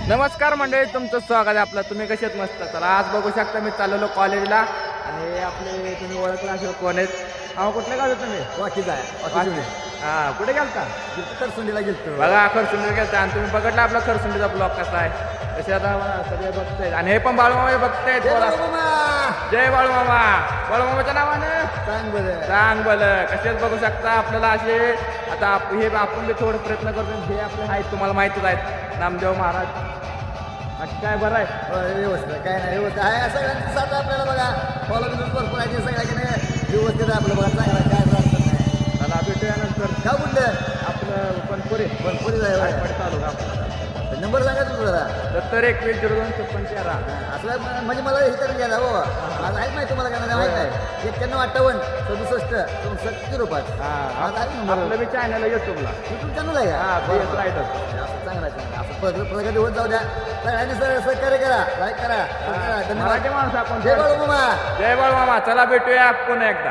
नमस्कार मंडळी, तुमचं स्वागत आहे आपलं. तुम्ही कसे आहेत? मस्त. तर आज बघू शकता मी चाललेलो कॉलेजला आणि आपले तुम्ही ओळखला असेल कोण आहेत. कुठल्या गावचे तुम्ही? वाकीच आहे. हा, कुठे गेलता? खरसुंडीला गेलतो. बघा खरसुंडी गेलता आणि तुम्ही बघितला आपला खरसुंडीचा ब्लॉग कसा आहे. तसे आता सगळे बघतायत आणि हे पण बाळूमामा बघतायत. जय बाळूमामा. बाळूमामाच्या नावानं सांग बरं. कसेच बघू शकता आपल्याला असे आता हे आपण बी थोडं प्रयत्न करतो. हे आपले आहेत तुम्हाला माहितीच आहेत, नामदेव महाराज. काय बरं आहे? व्यवस्थित काय नाही व्यवस्थित आहे. सगळ्यांची साथ आपल्याला बघा फॉलो भरपूर आहे. सगळ्या व्यवस्थित आहे आपलं बघा. चांगला काय त्रास नाही. चला भेटूया नंतर. का कुठलं आपलं बनपुरी आहे तालुका आपला. नंबर सांगा तुझं जरा. 71-02-56-13. असं म्हणजे मला हे करून घ्या हो. आज आहे माहिती तुम्हाला काय माहित आहे. 91-58-67-64. आज आहे नंबर. आपलं बी चॅनल आहे युट्यूबला. युट्यूब चॅनल आहे हा, का? BS rider. असं चांगलं आहे. असं प्रगती होत जाऊ द्या. सगळ्यांनी सहकार्य करा, लाईक करा. धन्यवाद. मराठी माणसं आपण. जय बाळूमामा. जय बाळूमामा. चला भेटूया पुन्हा एकदा.